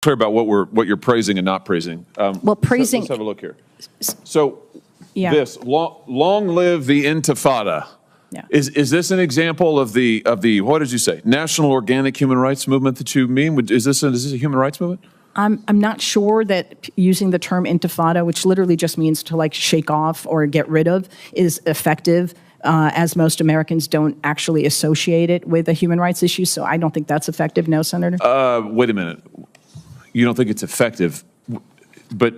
clear about what you're praising and not praising. Praising. Let's have a look here. So, yeah. This long live the Intifada. Yeah. Is this an example of the what did you say, National Organic Human Rights Movement that you mean? Is this a human rights movement? I'm not sure that using the term Intifada, which literally just means to like shake off or get rid of, is effective. As most Americans don't actually associate it with a human rights issue, so I don't think that's effective. No, Senator. Wait a minute. You don't think it's effective, but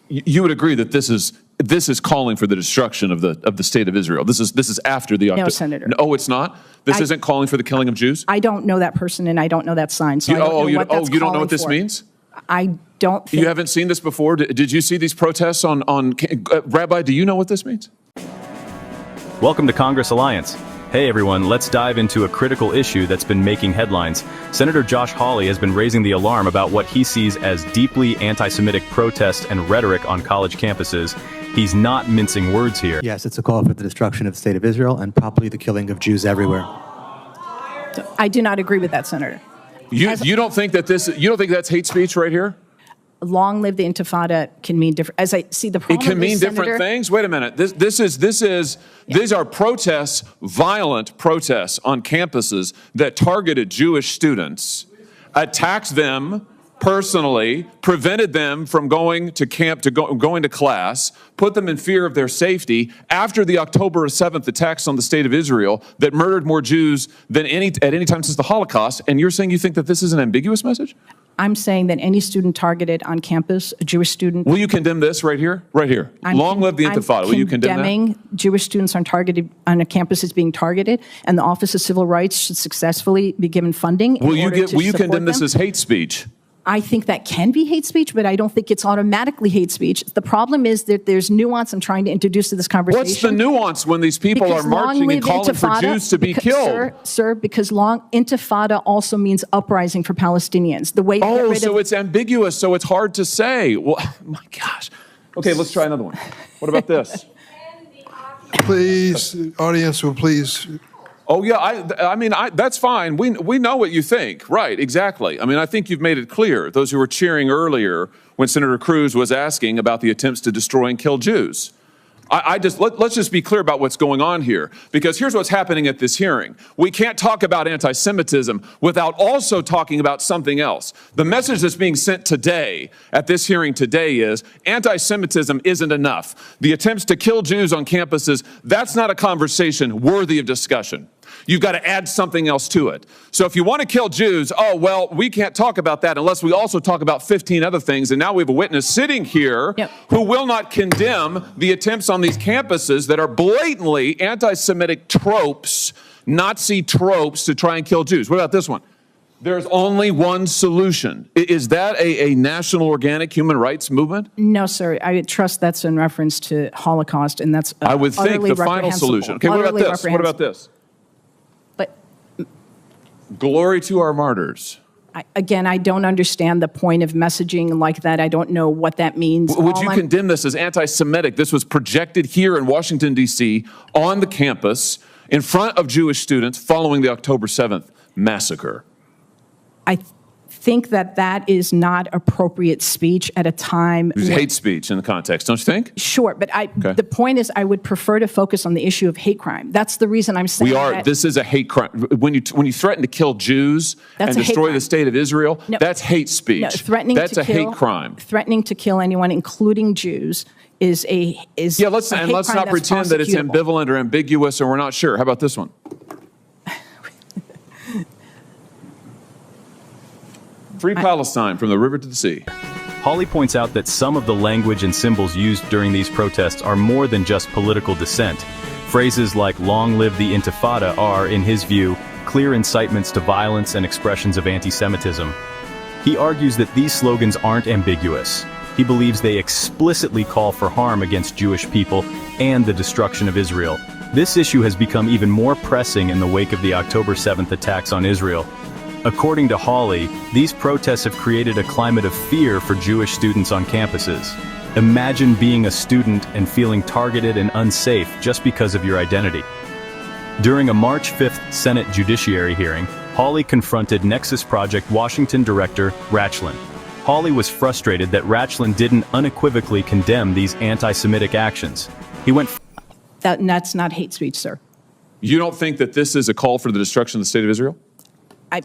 you would agree that this is calling for the destruction of the state of Israel. This is after the No, Senator. No, it's not. This isn't calling for the killing of Jews. I don't know that person, and I don't know that sign. So you don't know what this means? I don't. Think you haven't seen this before. Did you see these protests on Rabbi? Do you know what this means? Welcome to Congress Alliance. Hey everyone, let's dive into a critical issue that's been making headlines. Senator Josh Hawley has been raising the alarm about what he sees as deeply anti-Semitic protest and rhetoric on college campuses. He's not mincing words here. Yes, it's a call for the destruction of the state of Israel and probably the killing of Jews everywhere. I do not agree with that, Senator. You don't think that's hate speech right here? Long live the Intifada can mean different. As I see the problem, it can mean different things. Wait a minute. These are protests, violent protests on campuses that targeted Jewish students, attacked them personally, prevented them from going to camp, going to class, put them in fear of their safety after the October 7th attacks on the state of Israel that murdered more Jews than at any time since the Holocaust. And you're saying you think that this is an ambiguous message? I'm saying that any student targeted on campus, a Jewish student. Will you condemn this right here? Right here. Long live the Intifada. Will you condemn that? Condemning Jewish students on a campus is being targeted, and the Office of Civil Rights should successfully be given funding. Will you condemn this as hate speech? I think that can be hate speech, but I don't think it's automatically hate speech. The problem is that there's nuance I'm trying to introduce to this conversation. What's the nuance when these people are marching and calling for Jews to be killed? Sir, because Intifada also means uprising for Palestinians. So it's ambiguous, so it's hard to say. Well, my gosh. Okay, let's try another one. What about this? Please, audience will please. Oh, yeah, I mean, that's fine. We know what you think. Right, exactly. I mean, I think you've made it clear. Those who were cheering earlier when Senator Cruz was asking about the attempts to destroy and kill Jews. Let's just be clear about what's going on here, because here's what's happening at this hearing. We can't talk about anti-Semitism without also talking about something else. The message that's being sent today at this hearing today is anti-Semitism isn't enough. The attempts to kill Jews on campuses, that's not a conversation worthy of discussion. You've got to add something else to it. So if you want to kill Jews, we can't talk about that unless we also talk about 15 other things. And now we have a witness sitting here who will not condemn the attempts on these campuses that are blatantly anti-Semitic tropes, Nazi tropes to try and kill Jews. What about this one? There's only one solution. Is that a national organic human rights movement? No, sir. I trust that's in reference to Holocaust, and that's I would think the final solution. Okay, what about this? What about this? Glory to our martyrs. Again, I don't understand the point of messaging like that. I don't know what that means. Would you condemn this as anti-Semitic? This was projected here in Washington, D.C. on the campus in front of Jewish students following the October 7th massacre. I think that is not appropriate speech at a time. It was hate speech in the context, don't you think? Sure, but the point is I would prefer to focus on the issue of hate crime. That's the reason I'm saying this is a hate crime. When you threaten to kill Jews and destroy the state of Israel, that's hate speech. No, that's a hate crime. Threatening to kill anyone, including Jews, let's not pretend that it's ambivalent or ambiguous or we're not sure. How about this one? Free Palestine from the river to the sea. Hawley points out that some of the language and symbols used during these protests are more than just political dissent. Phrases like "Long live the Intifada" are, in his view, clear incitements to violence and expressions of anti-Semitism. He argues that these slogans aren't ambiguous. He believes they explicitly call for harm against Jewish people and the destruction of Israel. This issue has become even more pressing in the wake of the October 7th attacks on Israel. According to Hawley, these protests have created a climate of fear for Jewish students on campuses. Imagine being a student and feeling targeted and unsafe just because of your identity. During a March 5th Senate Judiciary hearing, Hawley confronted Nexus Project Washington director Rachlin. Hawley was frustrated that Rachlin didn't unequivocally condemn these anti-Semitic actions. He went... That's not hate speech, sir. You don't think that this is a call for the destruction of the state of Israel? I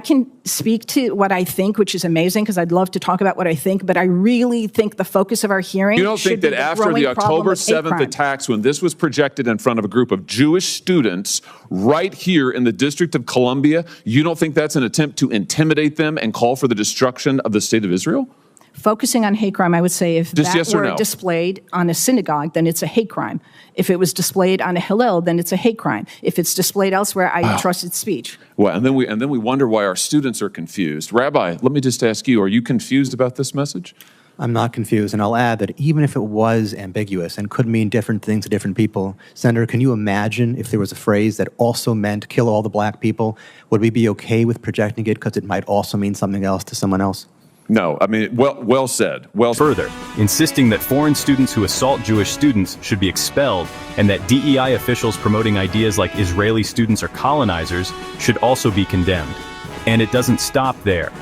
can speak to what I think, which is amazing because I'd love to talk about what I think, but I really think the focus of our hearing You don't think that after the October 7th attacks, when this was projected in front of a group of Jewish students right here in the District of Columbia, you don't think that's an attempt to intimidate them and call for the destruction of the state of Israel? Focusing on hate crime, I would say if Just that yes or were no? displayed on a synagogue, then it's a hate crime. If it was displayed on a Hillel, then it's a hate crime. If it's displayed elsewhere, I trust its speech. Well, and then we wonder why our students are confused. Rabbi, let me just ask you, are you confused about this message? I'm not confused, and I'll add that even if it was ambiguous and could mean different things to different people, Senator, can you imagine if there was a phrase that also meant kill all the black people? Would we be okay with projecting it because it might also mean something else to someone else? No, I mean, well said. Further, insisting that foreign students who assault Jewish students should be expelled and that DEI officials promoting ideas like Israeli students are colonizers should also be condemned. And it doesn't stop there.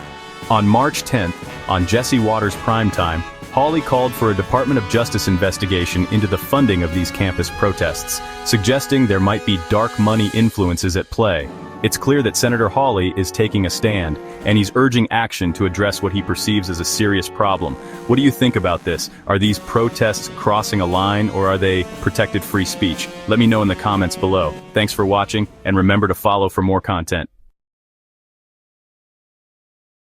On March 10th, on Jesse Watters' Primetime, Hawley called for a Department of Justice investigation into the funding of these campus protests, suggesting there might be dark money influences at play. It's clear that Senator Hawley is taking a stand, and he's urging action to address what he perceives as a serious problem. What do you think about this? Are these protests crossing a line, or are they protected free speech? Let me know in the comments below. Thanks for watching, and remember to follow for more content.